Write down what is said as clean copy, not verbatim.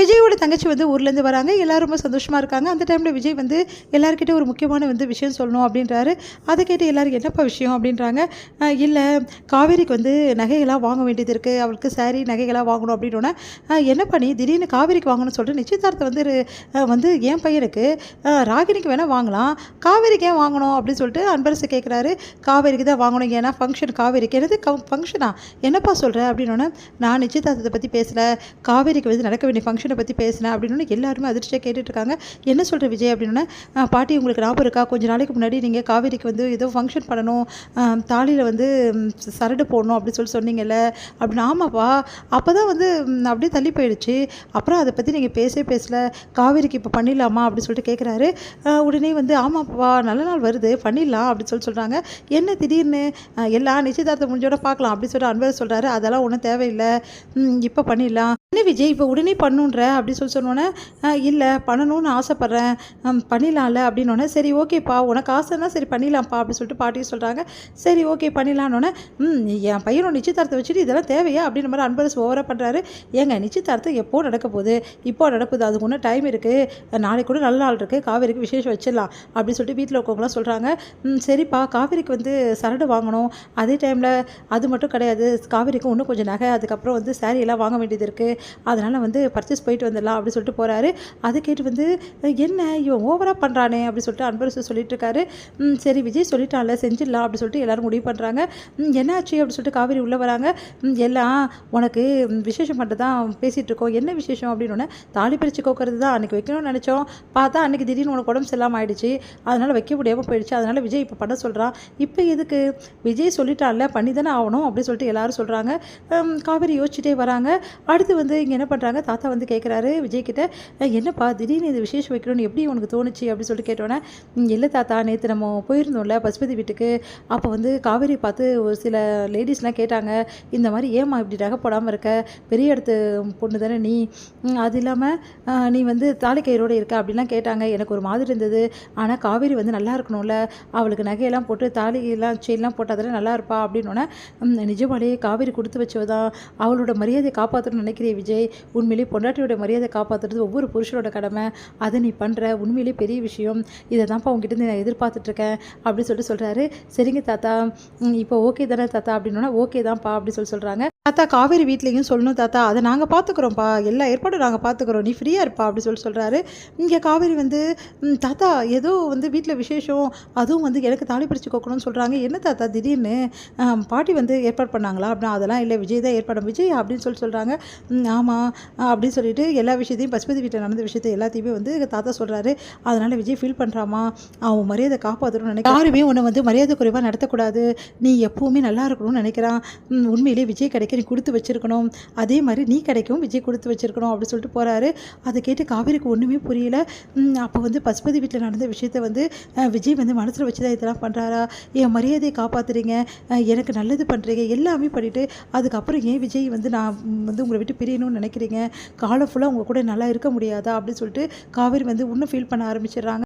விஜயோட தங்கச்சி வந்து ஊர்லேருந்து வராங்க. எல்லாரும் ரொம்ப சந்தோஷமாக இருக்காங்க. அந்த டைமில் விஜய் வந்து எல்லாருக்கிட்ட ஒரு முக்கியமான வந்து விஷயம் சொல்லணும் அப்படின்றாரு. அதை கேட்டு எல்லாரும் என்னப்பா விஷயம் அப்படின்றாங்க. இல்லை, காவேரிக்கு வந்து நகைகளாக வாங்க வேண்டியது இருக்குது, அவளுக்கு சாரி நகைகளாக வாங்கணும் அப்படின்னோடனே, என்னப்பா நீ திடீர்னு காவேரிக்கு வாங்கணும்னு சொல்லிட்டு நிச்சயதார்த்தம் வந்து வந்து என் பையனுக்கு ராகினிக்கு வேணால் வாங்கலாம், காவேரிக்கு ஏன் வாங்கணும் அப்படின்னு சொல்லிட்டு அன்பரசு கேட்குறாரு. காவேரிக்கு தான் வாங்கணும், ஏன்னா ஃபங்க்ஷன் காவேரிக்கு. என்னது ஃபங்க்ஷனா, என்னப்பா சொல்கிற அப்படின்னோடனே, நான் நிச்சயதார்த்தத்தை பற்றி பேசலை, காவேரிக்கு வந்து நடக்க வேண்டிய ஃபங்க்ஷனை பற்றி பேசினேன் அப்படின்னு எல்லாருமே அதிர்ச்சியாக கேட்டுட்ருக்காங்க. என்ன சொல்கிற விஜய் அப்படின்னோடனே, பாட்டி உங்களுக்கு ஞாபகம் இருக்கா, கொஞ்சம் நாளைக்கு முன்னாடி நீங்கள் காவேரிக்கு வந்து ஏதோ ஃபங்க்ஷன் பண்ணணும், தாலியில் வந்து சரடு போடணும் அப்படின்னு சொல்லி சொன்னீங்கல்ல அப்படின்னு. ஆமாப்பா, அப்போ தான் வந்து அப்படியே தள்ளி போயிடுச்சு, அப்புறம் அதை பற்றி நீங்கள் பேசல, காவேரிக்கு இப்போ பண்ணிடலாமா அப்படின்னு சொல்லிட்டு கேட்குறாரு. உடனே வந்து ஆமாப்பா நல்ல நாள் வருது பண்ணிடலாம் அப்படின்னு சொல்கிறாங்க. என்ன திடீர்னு, எல்லாம் நிச்சயதார்த்தம் முடிஞ்சோட பார்க்கலாம் அப்படின்னு சொல்லிட்டு அன்பர் சொல்கிறாரு. அதெல்லாம் ஒன்றும் தேவையில்லை, இப்போ பண்ணிடலாம். என்ன விஜய் இப்போ உடனே பண்ணுன்ற அப்படின்னு சொன்னோன்னே, இல்லை பண்ணணும்னு ஆசைப்பட்றேன், பண்ணிடலாம்ல அப்படின்னோடனே, சரி ஓகேப்பா உனக்கு ஆசைன்னா சரி பண்ணிடலாம்ப்பா அப்படின்னு சொல்லிட்டு பாட்டியும் சொல்கிறாங்க. சரி ஓகே பண்ணிடலான்னொன்னே, என் பையனோட நிச்சயதார்த்தம் வச்சுட்டு இதெல்லாம் தேவையா அப்படின்ற மாதிரி அன்பரசு ஓவராக பண்ணுறாரு. ஏங்க நிச்சயதார்த்தம் எப்போ நடக்க போகுது, இப்போ நடக்குது, அதுக்கு ஒன்றும் டைம் இருக்குது, நாளைக்கு கூட நல்ல நாள் இருக்குது, காவேரிக்கு விசேஷம் வச்சிடலாம் அப்படின்னு சொல்லிட்டு வீட்டில் இருக்கவங்களாம் சொல்கிறாங்க. சரிப்பா காவேரிக்கு வந்து சரடு வாங்கணும், அதே டைமில் அது மட்டும் கிடையாது, காவேரிக்கு இன்னும் கொஞ்சம் நகை, அதுக்கப்புறம் வந்து சாரி எல்லாம் வாங்க வேண்டியது இருக்குது, அதனால் வந்து பர்ச்சேஸ் போயிட்டு வந்துடலாம் அப்படின்னு சொல்லிட்டு போகிறாரு. அதை கேட்டு வந்து என்ன இவன் ஓவராக பண்ணுறானே அப்படின்னு சொல்லிட்டு அன்பரசு சொல்லிட்டு இருக்காரு. சரி விஜய் சொல்லிட்டான்ல செஞ்சிடலாம் அப்படின்னு சொல்லிட்டு எல்லோரும் முடிவு பண்ணுறாங்க. என்னாச்சு அப்படின்னு சொல்லிட்டு காவேரி உள்ளே வராங்க. எல்லாம் உனக்கு விசேஷம் பண்ணுறது தான் பேசிகிட்டு இருக்கோம், என்ன விசேஷம் அப்படின்னோடனே, தாலி பிரித்து கோக்கிறது தான் அன்றைக்கி வைக்கணும்னு நினச்சோம், பார்த்தா அன்றைக்கி திடீர்னு உனக்கு உடம்பு சரியில்லாமல் ஆயிடுச்சு, அதனால் வைக்க முடியாமல் போயிடுச்சு, அதனால் விஜய் இப்போ பண்ண சொல்கிறான், இப்போ எதுக்கு, விஜய் சொல்லிட்டான்ல பண்ணி தானே ஆகணும் அப்படின்னு சொல்லிட்டு எல்லாரும் சொல்கிறாங்க. காவேரி யோசிச்சுட்டே வராங்க. அடுத்து வந்து இங்கே என்ன பண்ணுறாங்க, தாத்தா வந்து கேட்குறாரு விஜய்கிட்ட, என்னப்பா திடீர்னு இந்த விசேஷம் வைக்கணும்னு எப்படி உனக்கு தோணுச்சு அப்படின்னு சொல்லிட்டு கேட்டோன்னே, இல்லை தாத்தா நேற்று நம்ம போயிருந்தோம்ல பசுபதி வீட்டுக்கு, அப்போ வந்து காவேரி பார்த்து ஒரு சில லேடிஸ்லாம் கேட்டாங்க, இந்த மாதிரி ஏம்மா இப்படி நகை போடாமல் இருக்க, பெரிய இடத்து பொண்ணு தானே நீ, அது இல்லாமல் நீ வந்து தாலி கயிறோடு இருக்க அப்படிலாம் கேட்டாங்க, எனக்கு ஒரு மாதிரி இருந்தது, ஆனால் காவேரி வந்து நல்லா இருக்கணும்ல, அவளுக்கு நகையெல்லாம் போட்டு தாலியெல்லாம் செயின்லாம் போட்டால் தானே நல்லா இருப்பா அப்படின்னோடனே, நிஜமாலேயே காவேரி கொடுத்து வச்சவதான், அவளோட மரியாதையை காப்பாற்றணும்னு நினைக்கிறேன் விஜய், உண்மையிலேயே பொண்டாட்டியோட மரியாதை காப்பாற்றுறது ஒவ்வொரு புருஷனோட கடமை, அதை நீ பண்ணுற உண்மையிலேயே பெரிய விஷயம், இதை தான்ப்பா உங்ககிட்ட நான் எதிர்பார்த்துட்ருக்கேன் அப்படின்னு சொல்லிட்டு சொல்கிறாரு. சரிங்க தாத்தா இப்போ ஓகே தானே தாத்தா அப்படின்னா, ஓகே தான்ப்பா அப்படி சொல்கிறாங்க. தாத்தா காவேரி வீட்லேயும் சொல்லணும் தாத்தா, அதை நாங்கள் பார்த்துக்குறோம்ப்பா, எல்லா ஏற்பாடும் நாங்கள் பார்த்துக்குறோம், நீ ஃப்ரீயாக இருப்பா அப்படி சொல்கிறாரு. இங்கே காவேரி வந்து தாத்தா ஏதோ வந்து வீட்டில் விசேஷம், அதுவும் வந்து எனக்கு தாலி பிரித்து கோக்கணும்னு சொல்கிறாங்க, என்ன தாத்தா திடீர்னு பாட்டி வந்து ஏற்பாடு பண்ணாங்களா அப்படின்னா, அதெல்லாம் இல்லை விஜய் தான் ஏற்பாடு, விஜய் அப்படின்னு சொல்கிறாங்க. ஆமாம் அப்படின்னு சொல்லிட்டு எல்லா விஷயத்தையும் பசுபதி வீட்டில் நடந்த விஷயத்தை எல்லாத்தையுமே வந்து தாத்தா சொல்கிறாரு. அதனால் விஜய் ஃபீல் பண்ணுறாமா, அவன் மரியாதை காப்பாற்றணும்னு நினைக்கிறேன், யாருமே உன்னை வந்து மரியாதை குறைவாக நடத்தக்கூடாது, நீ எப்போவுமே நல்லா இருக்கணும்னு நினைக்கிறான், உண்மையிலேயே விஜய் கிடைக்க நீ கொடுத்து வச்சிருக்கணும், அதே மாதிரி நீ கிடைக்கும் விஜய் கொடுத்து வச்சிருக்கணும் அப்படின்னு சொல்லிட்டு போகிறாரு. அதை கேட்டு காவேரிக்கு ஒன்றுமே புரியல. அப்போ வந்து பசுபதி வீட்டில் நடந்த விஷயத்த வந்து விஜய் வந்து மனசில் வச்சு தான் இதெல்லாம் பண்ணுறாரா, என் மரியாதையை காப்பாற்றுறீங்க, எனக்கு நல்லது பண்ணுறீங்க, எல்லாமே பண்ணிவிட்டு அதுக்கப்புறம் ஏன் விஜய் வந்து நான் வந்து உங்களை விட்டு பிரியணும்னு நினைக்கிறீங்க, காலம் ஃபுல்லாக உங்கள் கூட நல்லா இருக்க முடியாதா அப்படின்னு சொல்லிட்டு காவேரி வந்து இன்னும் ஃபீல் பண்ண ஆரம்பிச்சிடுறாங்க.